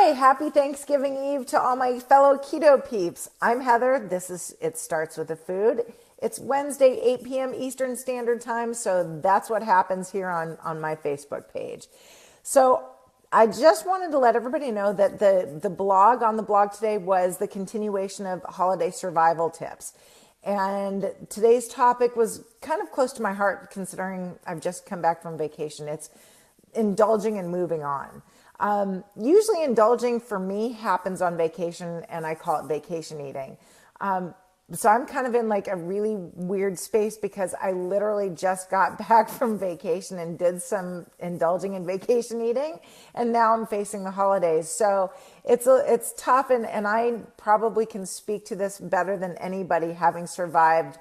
Hi, happy Thanksgiving Eve to all my fellow keto peeps. I'm Heather. This is It Starts with the Food. It's Wednesday, 8 p.m. Eastern Standard Time, so that's what happens here on my Facebook page. So I just wanted to let everybody know that the blog on the blog today was the continuation of holiday survival tips. And today's topic was kind of close to my heart considering I've just come back from vacation. It's indulging and moving on. Usually indulging for me happens on vacation and I call it vacation eating. So I'm kind of in like a really weird space because I literally just got back from vacation and did some indulging and vacation eating. And now I'm facing the holidays. So it's tough. And I probably can speak to this better than anybody, having survived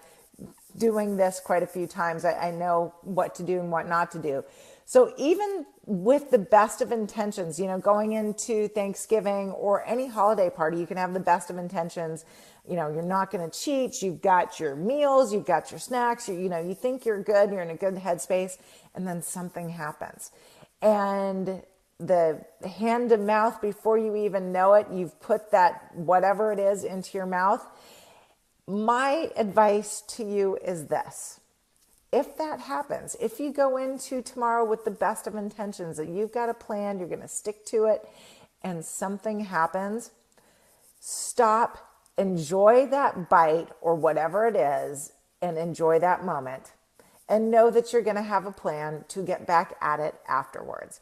doing this quite a few times. I know what to do and what not to do. So even with the best of intentions, going into Thanksgiving or any holiday party, you can have the best of intentions. You're not going to cheat. You've got your meals, you've got your snacks, you think you're good, you're in a good headspace, and then something happens. And the hand to mouth, before you even know it, you've put that whatever it is into your mouth. My advice to you is this. If that happens, if you go into tomorrow with the best of intentions, that you've got a plan, you're going to stick to it, and something happens, stop, enjoy that bite or whatever it is, and enjoy that moment. And know that you're going to have a plan to get back at it afterwards.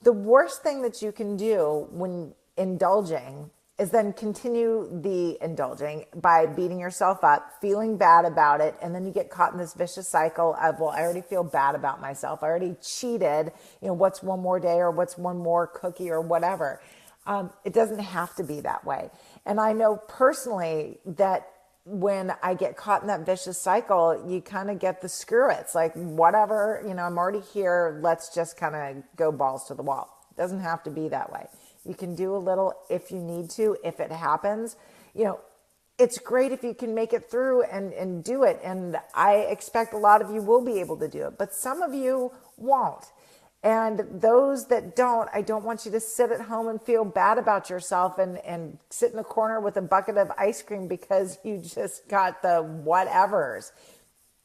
The worst thing that you can do when indulging is then continue the indulging by beating yourself up, feeling bad about it, and then you get caught in this vicious cycle of, well, I already feel bad about myself. I already cheated. What's one more day or what's one more cookie or whatever. It doesn't have to be that way. And I know personally that when I get caught in that vicious cycle, you kind of get the screw it. It's like, whatever, I'm already here. Let's just kind of go balls to the wall. It doesn't have to be that way. You can do a little if you need to, if it happens. It's great if you can make it through and do it. And I expect a lot of you will be able to do it, but some of you won't. And those that don't, I don't want you to sit at home and feel bad about yourself and sit in a corner with a bucket of ice cream because you just got the whatevers.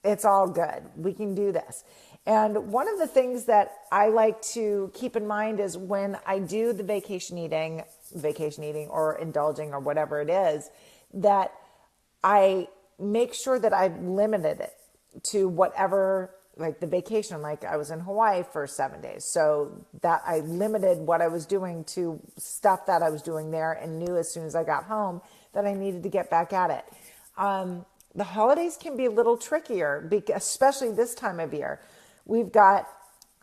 It's all good. We can do this. And one of the things that I like to keep in mind is when I do the vacation eating or indulging or whatever it is, that I make sure that I've limited it to whatever, like the vacation, like I was in Hawaii for 7 days. So that I limited what I was doing to stuff that I was doing there and knew as soon as I got home that I needed to get back at it. The holidays can be a little trickier, especially this time of year. We've got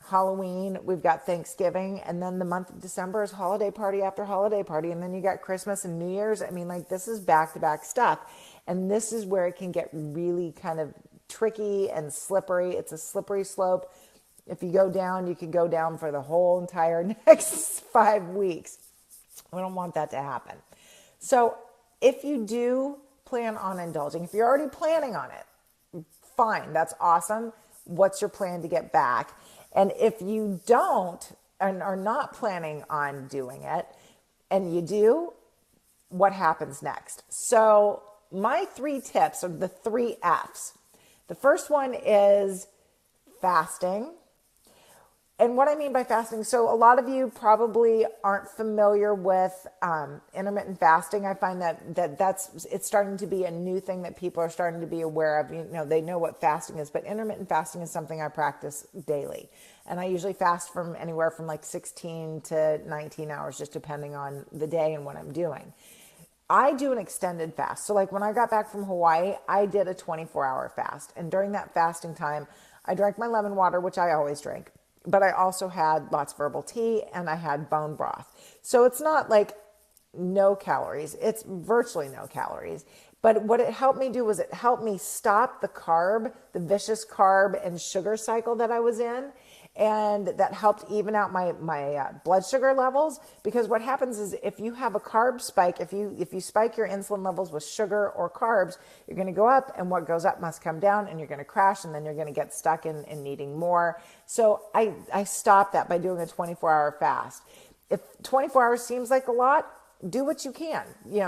Halloween, we've got Thanksgiving, and then the month of December is holiday party after holiday party, and then you got Christmas and New Year's. This is back-to-back stuff, and this is where it can get really kind of tricky and slippery. It's a slippery slope. If you go down, you can go down for the whole entire next 5 weeks. We don't want that to happen. So if you do plan on indulging, if you're already planning on it, fine, that's awesome. What's your plan to get back? And if you don't and are not planning on doing it and you do, what happens next? So my 3 tips are the 3 F's. The first one is fasting. And what I mean by fasting, so a lot of you probably aren't familiar with intermittent fasting. I find it's starting to be a new thing that people are starting to be aware of. They know what fasting is, but intermittent fasting is something I practice daily. And I usually fast from anywhere from like 16 to 19 hours, just depending on the day and what I'm doing. I do an extended fast. So like when I got back from Hawaii, I did a 24-hour fast. And during that fasting time, I drank my lemon water, which I always drink. But I also had lots of herbal tea and I had bone broth. So it's not like no calories. It's virtually no calories. But what it helped me do was it helped me stop the vicious carb and sugar cycle that I was in. And that helped even out my blood sugar levels, because what happens is if you have a carb spike, if you spike your insulin levels with sugar or carbs, you're going to go up, and what goes up must come down, and you're going to crash, and then you're going to get stuck in needing more. So I stopped that by doing a 24-hour fast. If 24 hours seems like a lot, do what you can.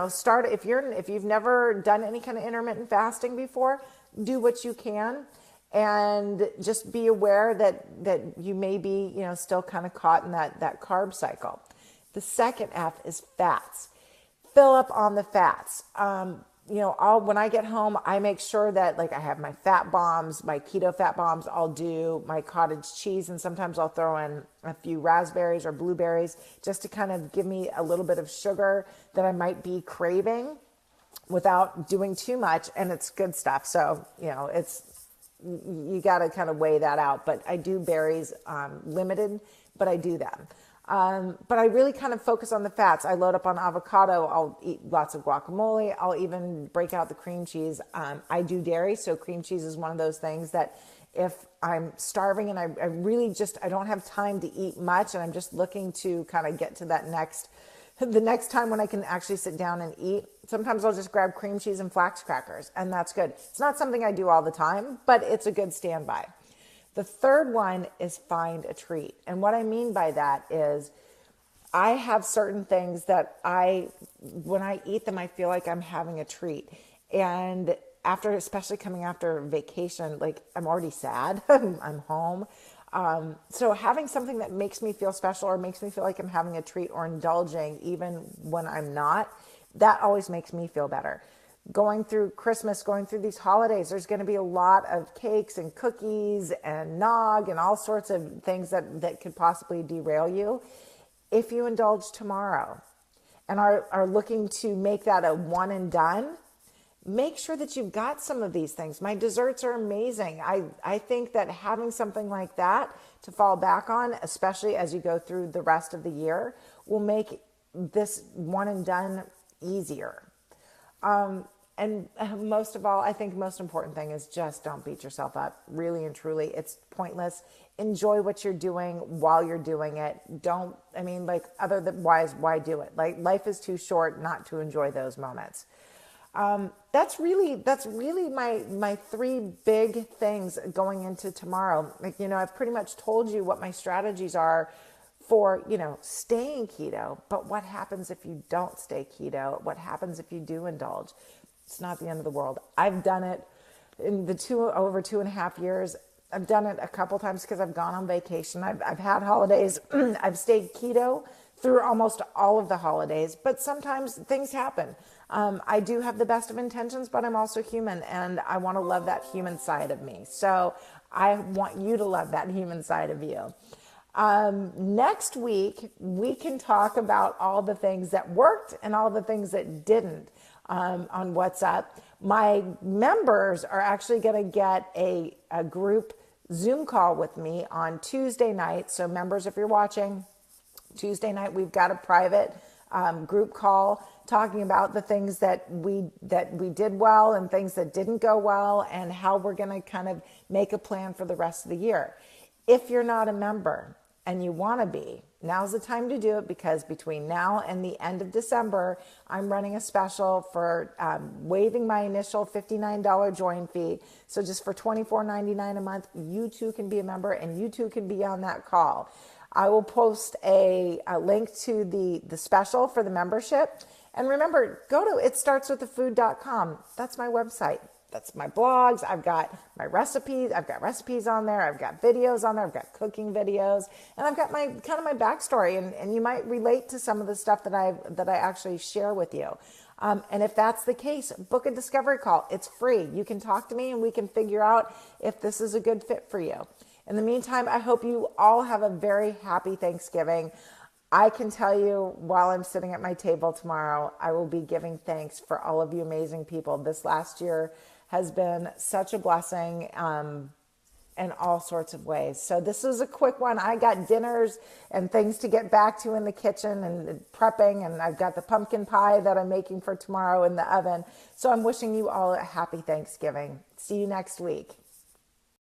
Start if you've never done any kind of intermittent fasting before, do what you can, and just be aware that you may be, still kind of caught in that carb cycle. The second F is fats. Fill up on the fats. When I get home, I make sure that I have my fat bombs, my keto fat bombs. I'll do my cottage cheese, and sometimes I'll throw in a few raspberries or blueberries just to kind of give me a little bit of sugar that I might be craving without doing too much. And it's good stuff. So, you got to kind of weigh that out. But I do berries limited, but I do them. But I really kind of focus on the fats. I load up on avocado. I'll eat lots of guacamole. I'll even break out the cream cheese. I do dairy, so cream cheese is one of those things that if I'm starving and I really I don't have time to eat much and I'm just looking to kind of get to the next time when I can actually sit down and eat, sometimes I'll just grab cream cheese and flax crackers, and that's good. It's not something I do all the time, but it's a good standby. The third one is find a treat. And what I mean by that is I have certain things that when I eat them, I feel like I'm having a treat. And especially coming after vacation, I'm already sad, I'm home. So having something that makes me feel special or makes me feel like I'm having a treat or indulging, even when I'm not, that always makes me feel better. Going through Christmas, going through these holidays, there's going to be a lot of cakes and cookies and nog and all sorts of things that could possibly derail you. If you indulge tomorrow and are looking to make that a one and done, make sure that you've got some of these things. My desserts are amazing. I think that having something like that to fall back on, especially as you go through the rest of the year, will make this one and done easier. And most of all, I think the most important thing is just don't beat yourself up. Really and truly, it's pointless. Enjoy what you're doing while you're doing it. Otherwise, why do it? Life is too short not to enjoy those moments. That's really my three big things going into tomorrow. I've pretty much told you what my strategies are for, staying keto, but what happens if you don't stay keto? What happens if you do indulge? It's not the end of the world. I've done it in over 2.5 years. I've done it a couple times because I've gone on vacation. I've had holidays. I've stayed keto through almost all of the holidays, but sometimes things happen. I do have the best of intentions, but I'm also human, and I want to love that human side of me. So I want you to love that human side of you. Next week, we can talk about all the things that worked and all the things that didn't on What's Up. My members are actually going to get a group Zoom call with me on Tuesday night. So members, if you're watching, Tuesday night, we've got a private group call talking about the things that we did well and things that didn't go well and how we're going to kind of make a plan for the rest of the year. If you're not a member and you want to be, now's the time to do it, because between now and the end of December, I'm running a special for waiving my initial $59 join fee. So just for $24.99 a month, you too can be a member and you too can be on that call. I will post a link to the special for the membership. And remember, go to itstartswiththefood.com. That's my website. That's my blogs. I've got my recipes. I've got recipes on there. I've got videos on there. I've got cooking videos, and I've got my backstory. And you might relate to some of the stuff that I actually share with you. And if that's the case, book a discovery call. It's free. You can talk to me, and we can figure out if this is a good fit for you. In the meantime, I hope you all have a very happy Thanksgiving. I can tell you, while I'm sitting at my table tomorrow, I will be giving thanks for all of you amazing people. This last year has been such a blessing in all sorts of ways. So this was a quick one. I got dinners and things to get back to in the kitchen and prepping, and I've got the pumpkin pie that I'm making for tomorrow in the oven. So I'm wishing you all a happy Thanksgiving. See you next week.